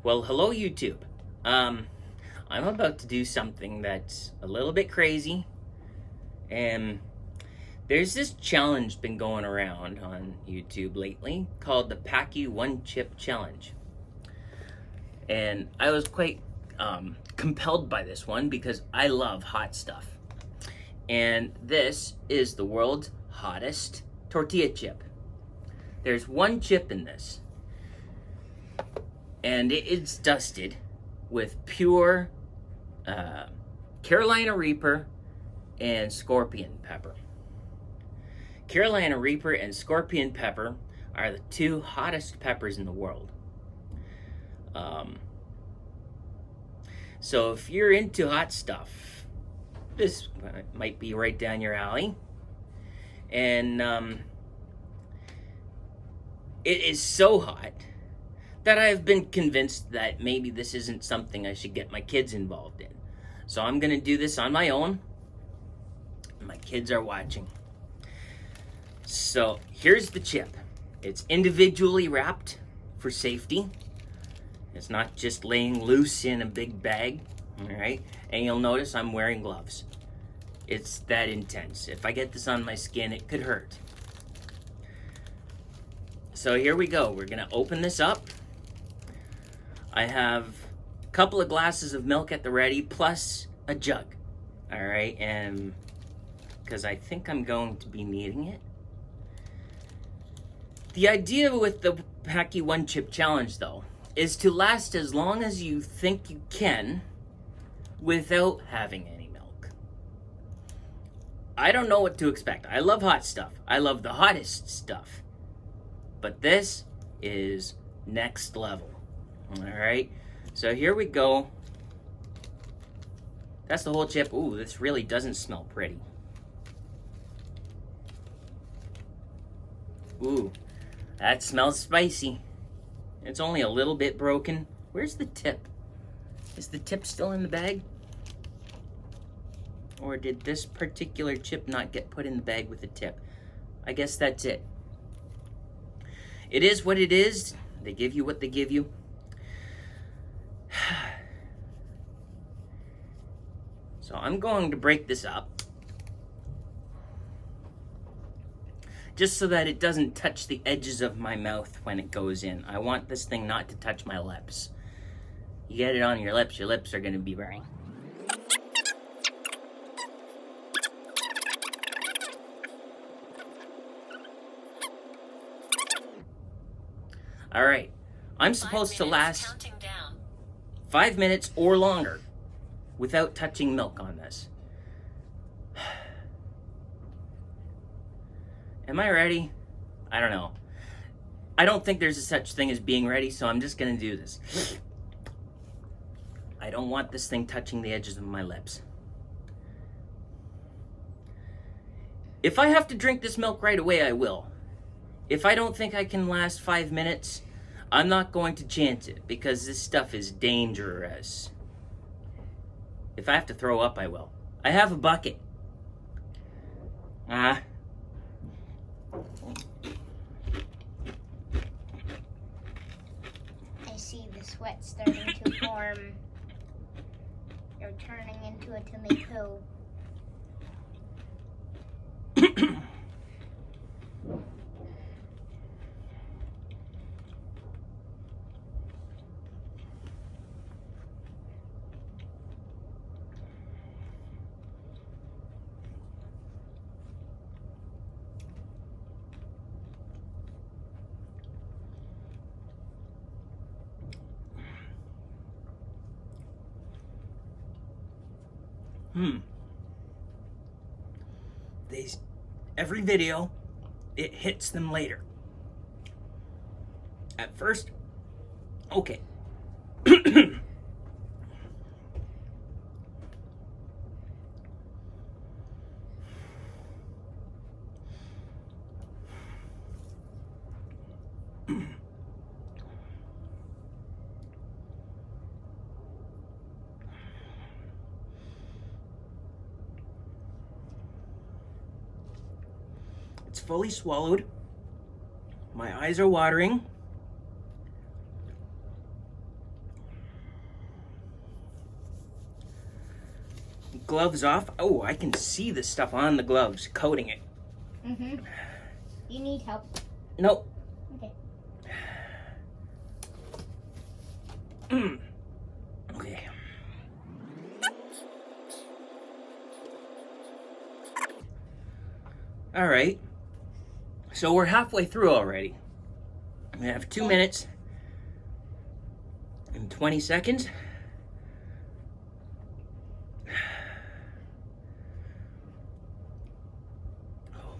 Well, hello YouTube. I'm about to do something that's a little bit crazy, and there's this challenge been going around on YouTube lately called the Paqui One Chip Challenge. And I was quite compelled by this one because I love hot stuff. And this is the world's hottest tortilla chip. There's one chip in this, and it's dusted with pure Carolina Reaper and Scorpion pepper. Carolina Reaper and Scorpion pepper are the two hottest peppers in the world. So if you're into hot stuff, this might be right down your alley. And it is so hot that I've been convinced that maybe this isn't something I should get my kids involved in. So I'm gonna do this on my own. My kids are watching. So here's the chip. It's individually wrapped for safety. It's not just laying loose in a big bag, all right? And you'll notice I'm wearing gloves. It's that intense. If I get this on my skin, it could hurt. So here we go. We're gonna open this up. I have a couple of glasses of milk at the ready, plus a jug, all right? And because I think I'm going to be needing it. The idea with the Paqui One Chip Challenge, though, is to last as long as you think you can without having any milk. I don't know what to expect. I love hot stuff. I love the hottest stuff. But this is next level. All right, so here we go. That's the whole chip. Ooh, this really doesn't smell pretty. Ooh, that smells spicy. It's only a little bit broken. Where's the tip? Is the tip still in the bag? Or did this particular chip not get put in the bag with the tip? I guess that's it. It is what it is. They give you what they give you. So I'm going to break this up just so that it doesn't touch the edges of my mouth when it goes in. I want this thing not to touch my lips. You get it on your lips are going to be burning. All right, I'm supposed to last 5 minutes or longer without touching milk on this. Am I ready? I don't know. I don't think there's a such thing as being ready, so I'm just gonna do this. I don't want this thing touching the edges of my lips. If I have to drink this milk right away, I will. If I don't think I can last 5 minutes, I'm not going to chance it because this stuff is dangerous. If I have to throw up, I will. I have a bucket. I see the sweat starting to form. You're turning into a tomato. Every video, it hits them later. At first, okay. It's fully swallowed. My eyes are watering. gloves off. Oh, I can see the stuff on the gloves, coating it. Mm-hmm. You need help? Nope. Okay. Okay. All right. So we're halfway through already. We have 2 minutes and 20 seconds.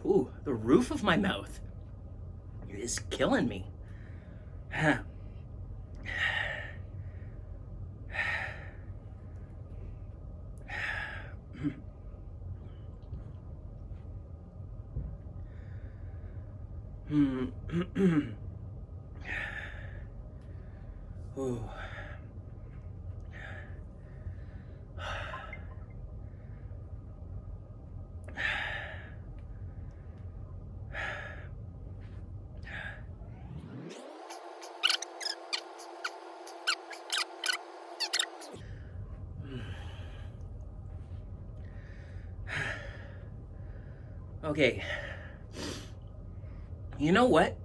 Ooh, the roof of my mouth is killing me. Ooh. Okay. You know what?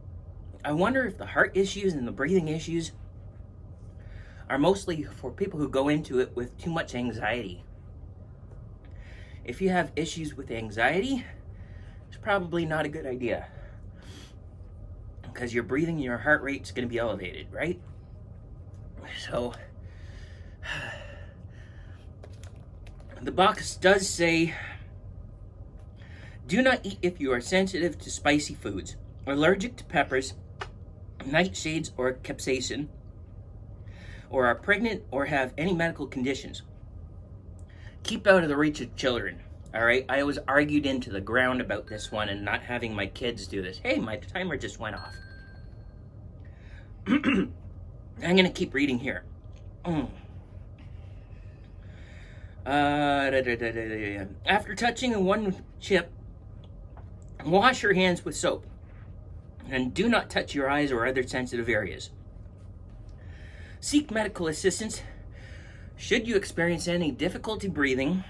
I wonder if the heart issues and the breathing issues are mostly for people who go into it with too much anxiety. If you have issues with anxiety, it's probably not a good idea. Because your breathing and your heart rate's going to be elevated, right? So, the box does say, do not eat if you are sensitive to spicy foods, allergic to peppers, nightshades, or capsaicin, or are pregnant or have any medical conditions. Keep out of the reach of children, all right? I was argued into the ground about this one and not having my kids do this. Hey, my timer just went off. I'm going to keep reading here. After touching a one chip, wash your hands with soap and do not touch your eyes or other sensitive areas. Seek medical assistance should you experience any difficulty breathing,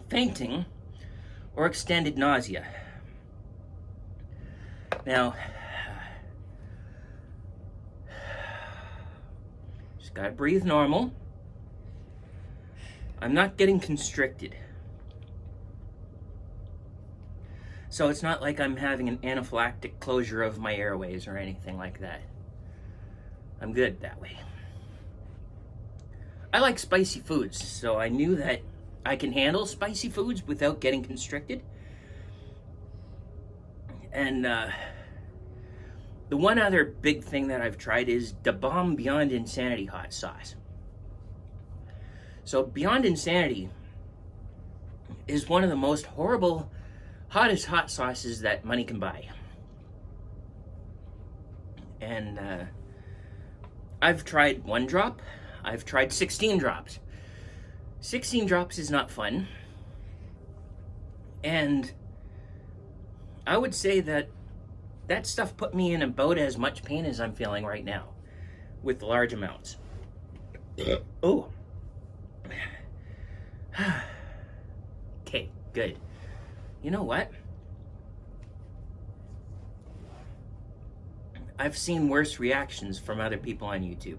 fainting, or extended nausea. Now, just gotta breathe normal. I'm not getting constricted. So it's not like I'm having an anaphylactic closure of my airways or anything like that. I'm good that way. I like spicy foods, so I knew that I can handle spicy foods without getting constricted. And the one other big thing that I've tried is the Bomb Beyond Insanity hot sauce. So Beyond Insanity is one of the most horrible, hottest hot sauces that money can buy. And I've tried 1 drop. I've tried 16 drops. 16 drops is not fun. And I would say that that stuff put me in about as much pain as I'm feeling right now with large amounts. Oh. Okay, good. You know what? I've seen worse reactions from other people on YouTube.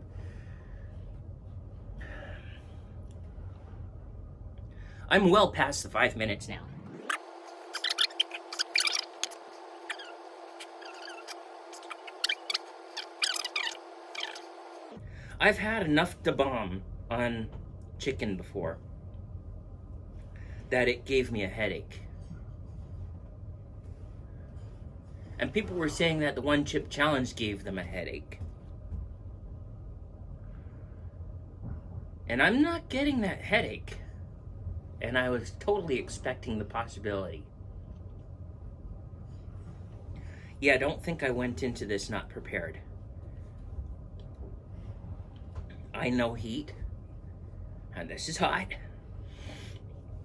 I'm well past the 5 minutes now. I've had enough da bomb on chicken before that it gave me a headache. And people were saying that the one chip challenge gave them a headache. And I'm not getting that headache. And I was totally expecting the possibility. Yeah, don't think I went into this not prepared. I know heat. And this is hot.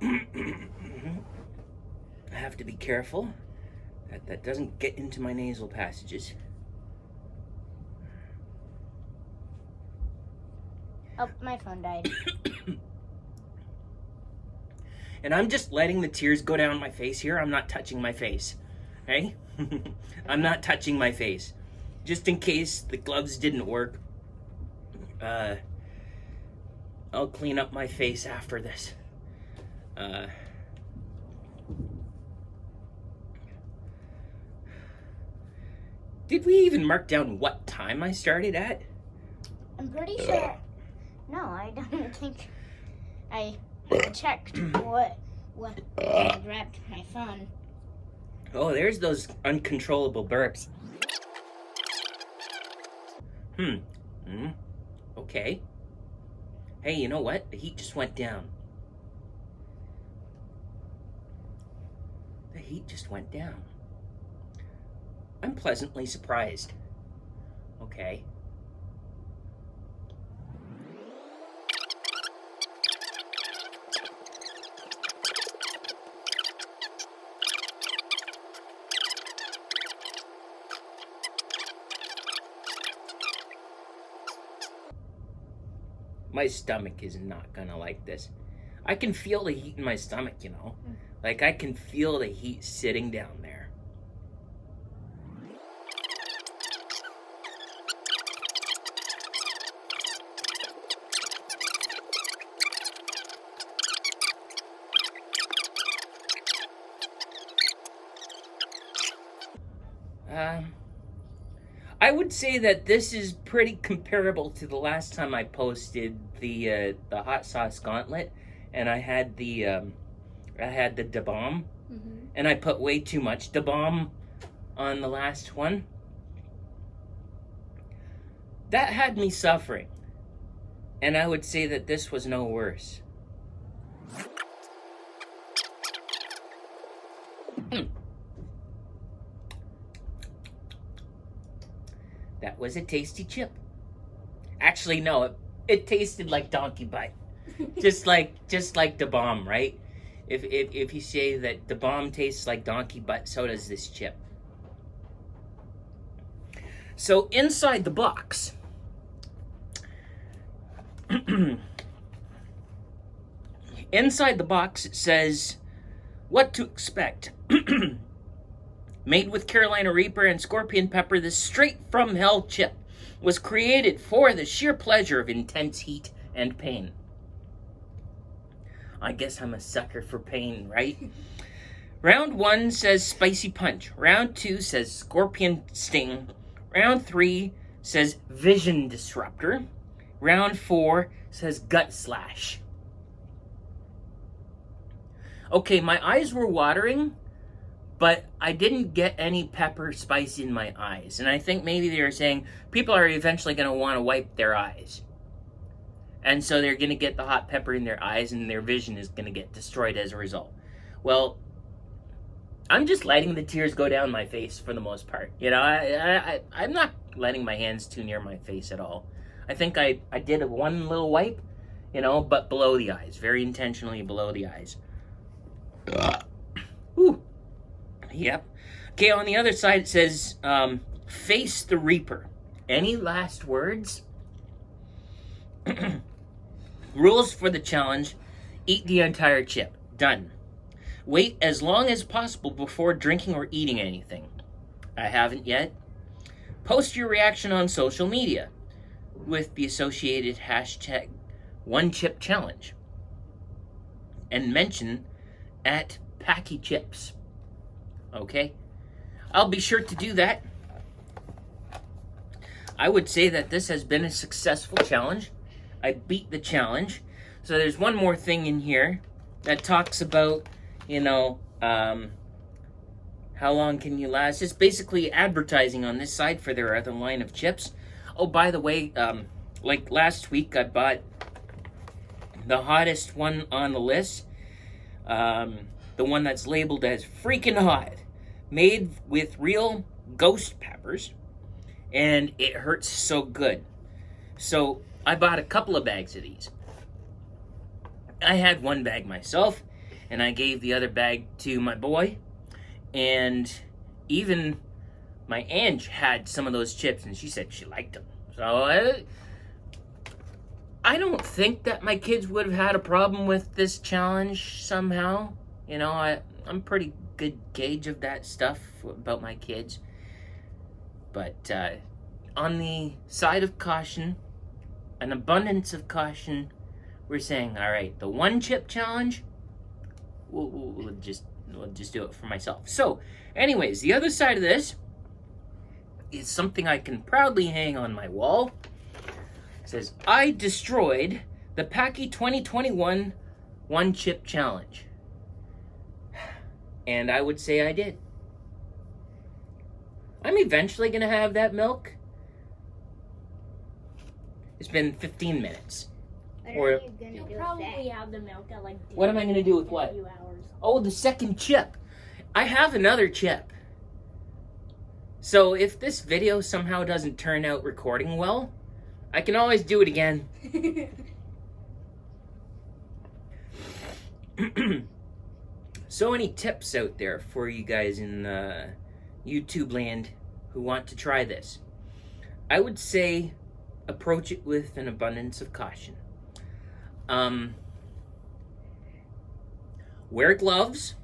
I have to be careful that doesn't get into my nasal passages. Oh, my phone died. And I'm just letting the tears go down my face here. I'm not touching my face. Okay? I'm not touching my face. Just in case the gloves didn't work. I'll clean up my face after this. Did we even mark down what time I started at? I'm pretty sure. No, I don't think I checked what I grabbed my phone. Oh, there's those uncontrollable burps. Okay. Hey, you know what? The heat just went down. The heat just went down. I'm pleasantly surprised. Okay. My stomach is not gonna like this. I can feel the heat in my stomach, you know? Like, I can feel the heat sitting down there. I would say that this is pretty comparable to the last time I posted the hot sauce gauntlet, and I had the da bomb, and I put way too much da bomb on the last one. That had me suffering, and I would say that this was no worse. That was a tasty chip. Actually, no, it tasted like donkey butt. just like the bomb, right? If you say that the bomb tastes like donkey butt, so does this chip. So inside the box, inside the box it says what to expect. Made with Carolina Reaper and Scorpion Pepper, this straight from hell chip was created for the sheer pleasure of intense heat and pain. I guess I'm a sucker for pain, right? Round 1 says Spicy Punch. Round 2 says Scorpion Sting. Round 3 says Vision Disruptor. Round 4 says Gut Slash. Okay, my eyes were watering, but I didn't get any pepper spice in my eyes. And I think maybe they were saying people are eventually going to want to wipe their eyes. And so they're going to get the hot pepper in their eyes and their vision is going to get destroyed as a result. Well, I'm just letting the tears go down my face for the most part. You know, I'm not letting my hands too near my face at all. I think I did one little wipe, you know, but below the eyes. Very intentionally below the eyes. Ooh. Yep. Okay, on the other side it says, Face the Reaper. Any last words? Rules for the challenge. Eat the entire chip. Done. Wait as long as possible before drinking or eating anything. I haven't yet. Post your reaction on social media with the associated hashtag #OneChipChallenge. And mention at Paqui Chips. Okay? I'll be sure to do that. I would say that this has been a successful challenge. I beat the challenge. So there's one more thing in here that talks about, you know, how long can you last? It's basically advertising on this side for their other line of chips. Oh, by the way, like last week I bought the hottest one on the list. The one that's labeled as freaking hot. Made with real ghost peppers. And it hurts so good. So I bought a couple of bags of these. I had one bag myself, and I gave the other bag to my boy. And even my aunt had some of those chips, and she said she liked them. So I don't think that my kids would have had a problem with this challenge somehow. You know, I'm pretty good gauge of that stuff about my kids. But on the side of caution, an abundance of caution, we're saying, all right, the one chip challenge, we'll just do it for myself. So, anyways, the other side of this is something I can proudly hang on my wall. It says, I destroyed the Paqui 2021 One Chip Challenge. And I would say I did. I'm eventually going to have that milk. It's been 15 minutes. What Or- are you gonna You'll do with probably have the milk at like What am I gonna do with in what? A few hours. Oh, the second chip. I have another chip. So if this video somehow doesn't turn out recording well, I can always do it again. So any tips out there for you guys in YouTube land who want to try this? I would say approach it with an abundance of caution. Wear gloves,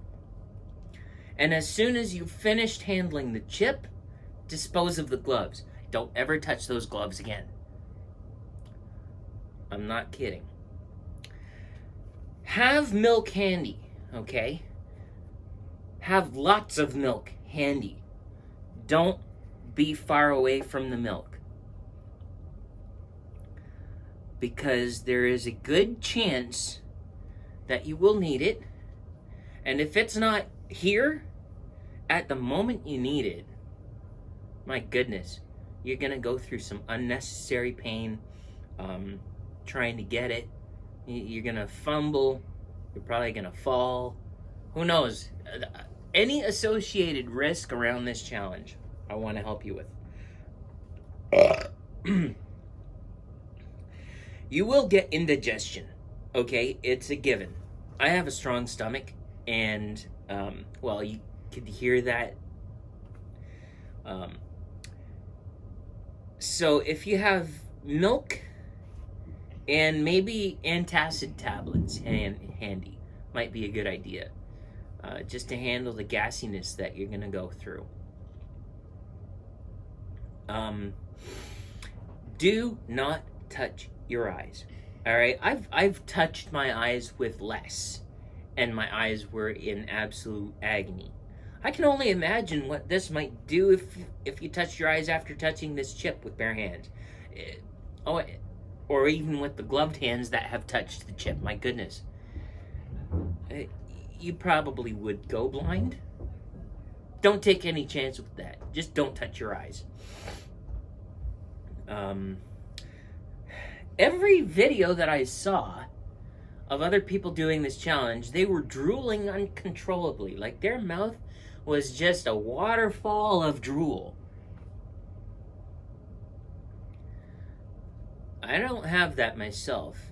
and as soon as you've finished handling the chip, dispose of the gloves. Don't ever touch those gloves again. I'm not kidding. Have milk handy, okay? Have lots of milk handy. Don't be far away from the milk, because there is a good chance that you will need it. And if it's not here at the moment you need it, my goodness, you're gonna go through some unnecessary pain trying to get it. You're gonna fumble. You're probably gonna fall. Who knows? Any associated risk around this challenge, I want to help you with. You will get indigestion, okay? It's a given. I have a strong stomach, and, well, you could hear that. So if you have milk and maybe antacid tablets handy, might be a good idea, just to handle the gassiness that you're gonna go through. Do not touch your eyes. All right, I've touched my eyes with less, and my eyes were in absolute agony. I can only imagine what this might do if you touch your eyes after touching this chip with bare hands. Or even with the gloved hands that have touched the chip. My goodness. You probably would go blind. Don't take any chance with that. Just don't touch your eyes. Every video that I saw of other people doing this challenge, they were drooling uncontrollably. Like their mouth was just a waterfall of drool. I don't have that myself,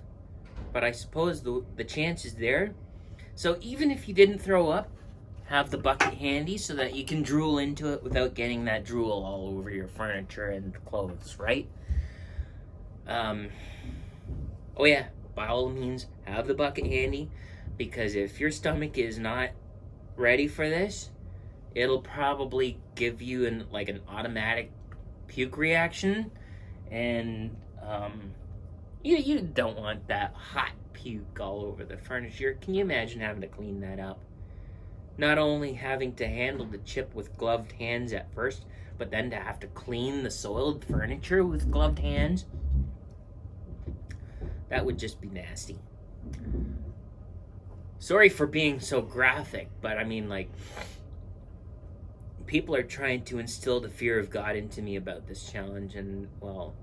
but I suppose the chance is there. So even if you didn't throw up, have the bucket handy so that you can drool into it without getting that drool all over your furniture and clothes, right? Oh yeah, by all means, have the bucket handy, because if your stomach is not ready for this, it'll probably give you an automatic puke reaction, and you don't want that hot puke all over the furniture. Can you imagine having to clean that up? Not only having to handle the chip with gloved hands at first, but then to have to clean the soiled furniture with gloved hands. That would just be nasty. Sorry for being so graphic, but I mean, people are trying to instill the fear of God into me about this challenge, and, well,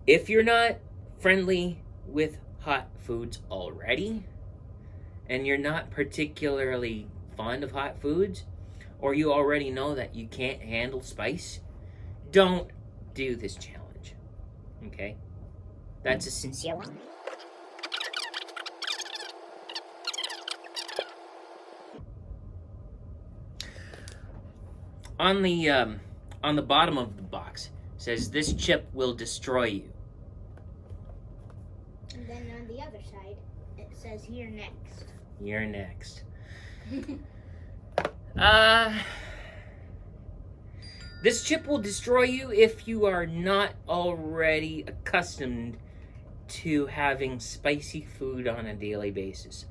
if you're not friendly with hot foods already, and you're not particularly fond of hot foods, or you already know that you can't handle spice, don't do this challenge. Okay? That's a sincere one. On the bottom of the box says this chip will destroy you. And then on the other side, it says you're next. You're next. This chip will destroy you if you are not already accustomed to having spicy food on a daily basis.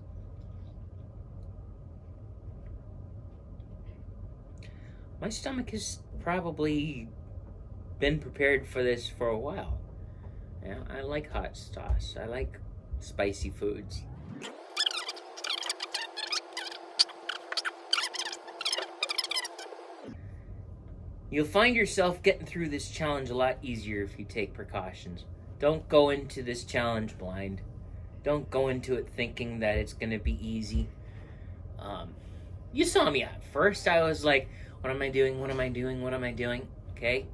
My stomach has probably been prepared for this for a while. Yeah, I like hot sauce. I like spicy foods. You'll find yourself getting through this challenge a lot easier if you take precautions. Don't go into this challenge blind. Don't go into it thinking that it's going to be easy. You saw me at first. I was like, what am I doing? What am I doing? What am I doing? Okay.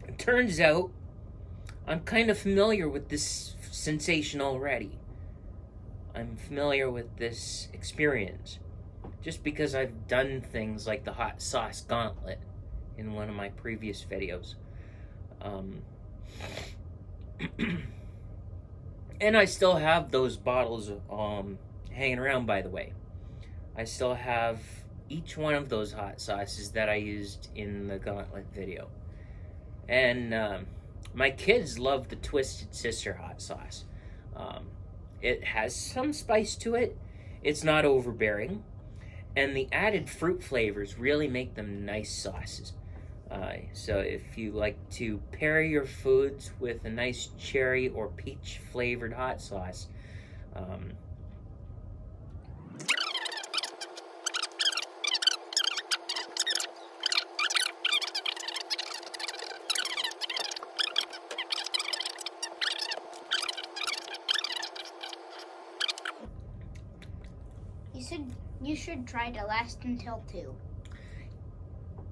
It turns out I'm kind of familiar with this sensation already. I'm familiar with this experience. Just because I've done things like the hot sauce gauntlet in one of my previous videos. And I still have those bottles hanging around, by the way. I still have each one of those hot sauces that I used in the gauntlet video. And my kids love the Twisted Sister hot sauce. It has some spice to it. It's not overbearing. And the added fruit flavors really make them nice sauces. So if you like to pair your foods with a nice cherry or peach flavored hot sauce, You should try to last until 2.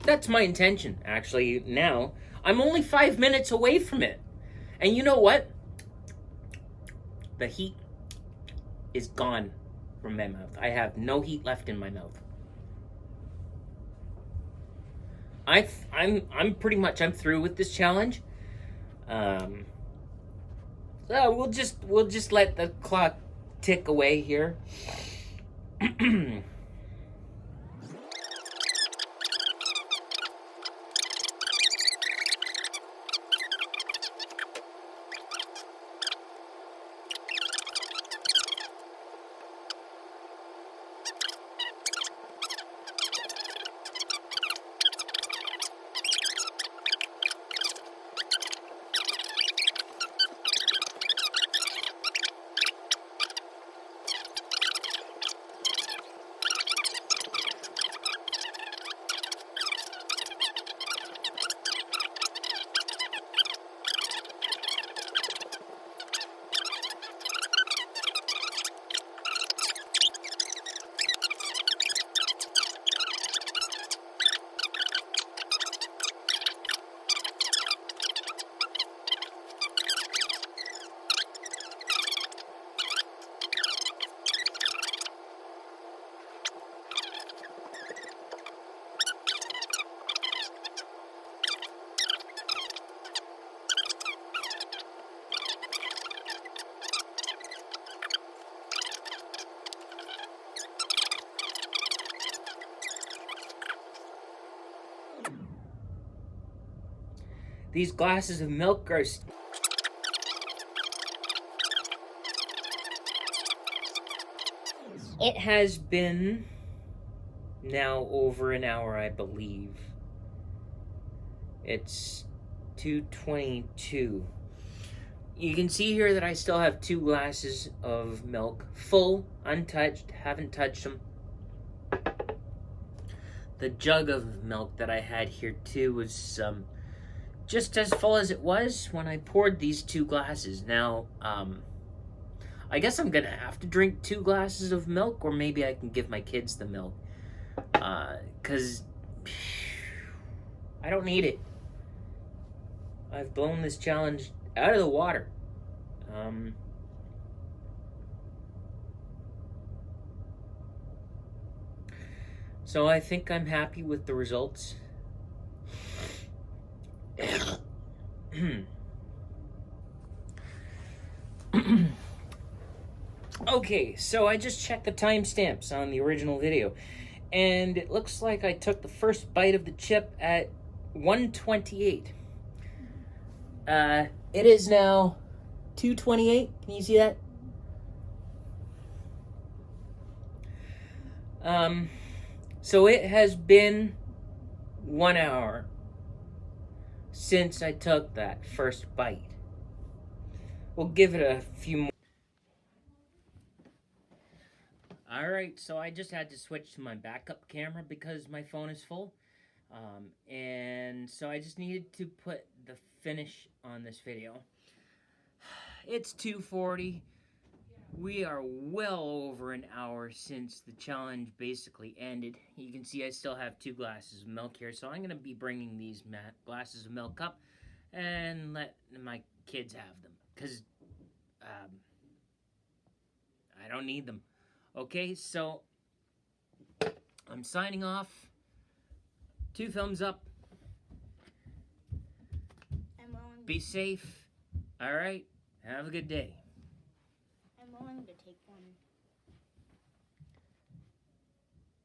that's my intention, actually, now. I'm only 5 minutes away from it. And you know what? The heat is gone from my mouth. I have no heat left in my mouth. I'm pretty much through with this challenge. So we'll just let the clock tick away here. These glasses of milk are... It has been now over an hour, I believe. It's 2:22. You can see here that I still have 2 glasses of milk, full, untouched, haven't touched them. The jug of milk that I had here too was just as full as it was when I poured these 2 glasses. Now, I guess I'm gonna have to drink 2 glasses of milk, or maybe I can give my kids the milk. 'Cause I don't need it. I've blown this challenge out of the water. So I think I'm happy with the results. Okay, so I just checked the timestamps on the original video, and it looks like I took the first bite of the chip at 1:28. It is now 2:28. Can you see that? So it has been 1 hour since I took that first bite. We'll give it a few more. Alright, so I just had to switch to my backup camera because my phone is full. And so I just needed to put the finish on this video. It's 2:40. We are well over an hour since the challenge basically ended. You can see I still have 2 glasses of milk here, so I'm going to be bringing these glasses of milk up and let my kids have them, because I don't need them. Okay, so I'm signing off. 2 thumbs up. Be safe. All right, have a good day. I'm willing to take one.